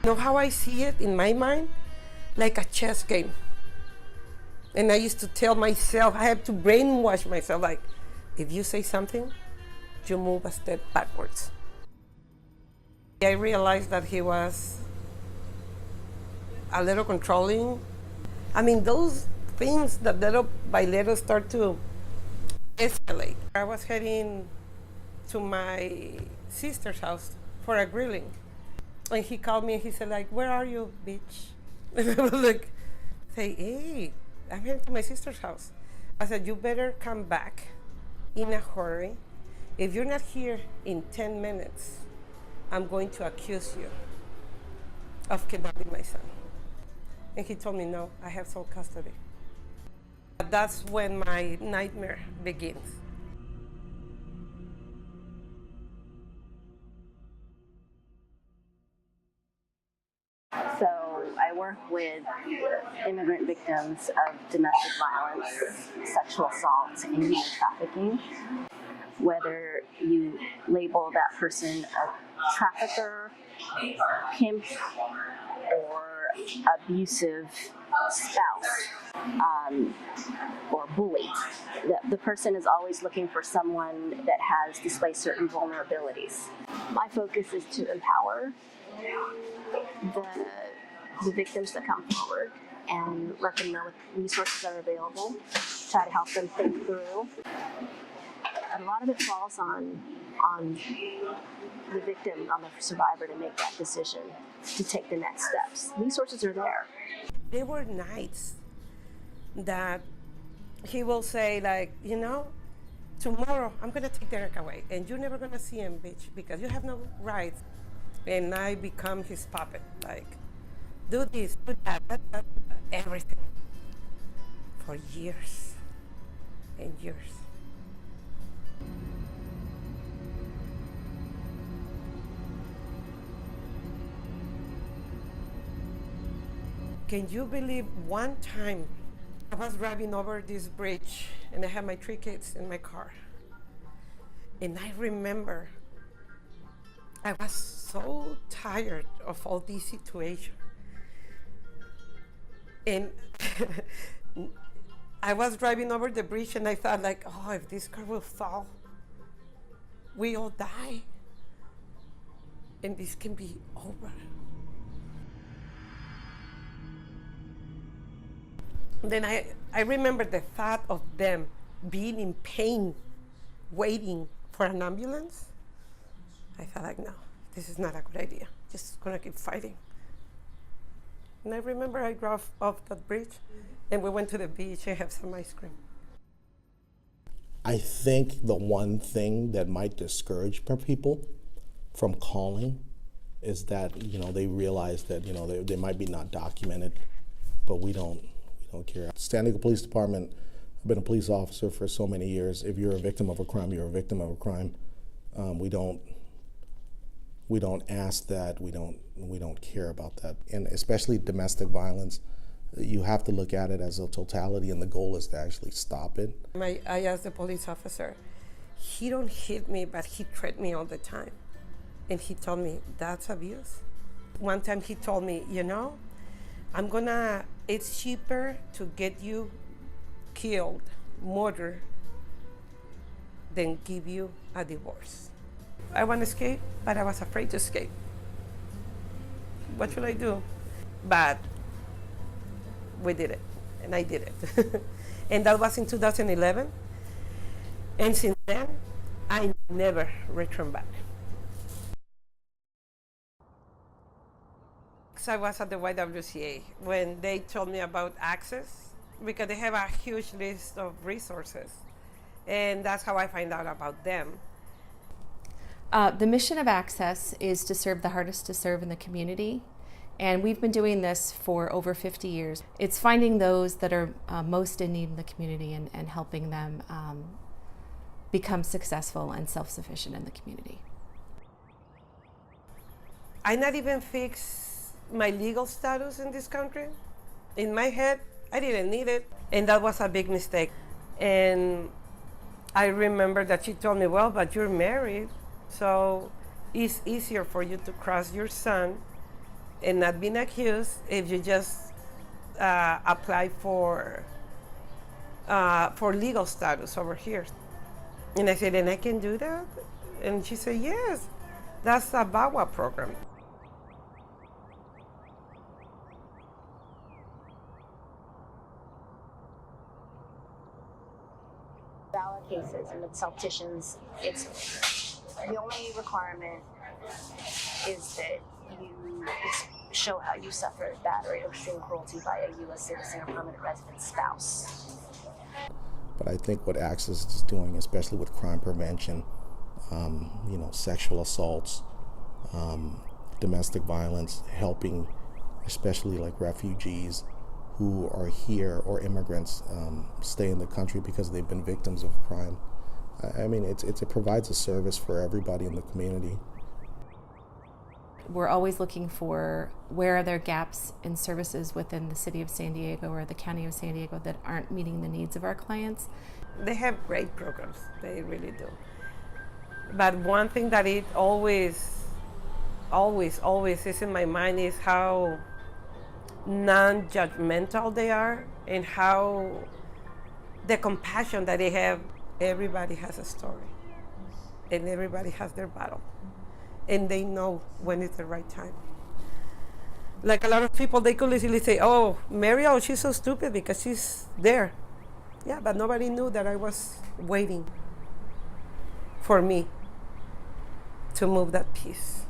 You know how I see it in my mind? Like a chess game. And I used to tell myself, I have to brainwash myself, like, if you say something, you move a step backwards. I realized that he was a little controlling. I mean, those things that little by little start to escalate. I was heading to my sister's house for a grilling. And he called me and he said, like, where are you, bitch? And I was like, say, hey, I'm heading to my sister's house. I said, you better come back in a hurry. If you're not here in 10 minutes, I'm going to accuse you of kidnapping my son. And he told me, no, I have sole custody. That's when my nightmare begins. So I work with immigrant victims of domestic violence, sexual assault, and human trafficking. Whether you label that person a trafficker, pimp, or abusive spouse, or bully, the person is always looking for someone that has displayed certain vulnerabilities. My focus is to empower the victims that come forward and let them know what resources are available, try to help them think through. A lot of it falls on the victim, on the survivor, to make that decision, to take the next steps. Resources are there. There were nights that he will say, like, you know, tomorrow I'm gonna take Derek away and you're never gonna see him, bitch, because you have no rights. And I become his puppet, like, do this, do that, everything. For years and years. Can you believe one time I was driving over this bridge and I had my 3 kids in my car. And I remember I was so tired of all this situation. And I was driving over the bridge and I thought, like, oh, if this car will fall, we all die. And this can be over. Then I remember the thought of them being in pain, waiting for an ambulance. I thought, like, no, this is not a good idea. Just gonna keep fighting. And I remember I drove off that bridge and we went to the beach and have some ice cream. I think the one thing that might discourage people from calling is that, you know, they realize that, you know, they might be not documented, but we don't care. Standing the police department, I've been a police officer for so many years. If you're a victim of a crime, you're a victim of a crime. We don't ask that. We don't care about that. And especially domestic violence, you have to look at it as a totality, and the goal is to actually stop it. I asked the police officer, he don't hit me, but he threatened me all the time. And he told me, that's abuse. One time he told me, you know, it's cheaper to get you killed, murdered, than give you a divorce. I want to escape, but I was afraid to escape. What should I do? But we did it, and I did it. And that was in 2011. And since then, I never returned back. So I was at the YWCA when they told me about Access, because they have a huge list of resources. And that's how I find out about them. The mission of Access is to serve the hardest to serve in the community. And we've been doing this for over 50 years. It's finding those that are most in need in the community and helping them become successful and self-sufficient in the community. I not even fixed my legal status in this country. In my head, I didn't need it. And that was a big mistake. And I remember that she told me, well, but you're married, so it's easier for you to cross your son and not being accused if you just apply for legal status over here. And I said, and I can do that? And she said, yes, that's a VAWA program. VAWA cases and with self-petitions, it's the only requirement is that you show how you suffered battery or extreme cruelty by a U.S. citizen or permanent resident spouse. But I think what Access is doing, especially with crime prevention, sexual assaults, domestic violence, helping especially like refugees who are here or immigrants stay in the country because they've been victims of crime. I mean, it provides a service for everybody in the community. We're always looking for where are there gaps in services within the city of San Diego or the county of San Diego that aren't meeting the needs of our clients. They have great programs, they really do. But one thing that it always is in my mind is how non-judgmental they are and how the compassion that they have. Everybody has a story and everybody has their battle. And they know when it's the right time. Like a lot of people, they could easily say, oh, Mariel, she's so stupid because she's there. Yeah, but nobody knew that I was waiting for me to move that piece.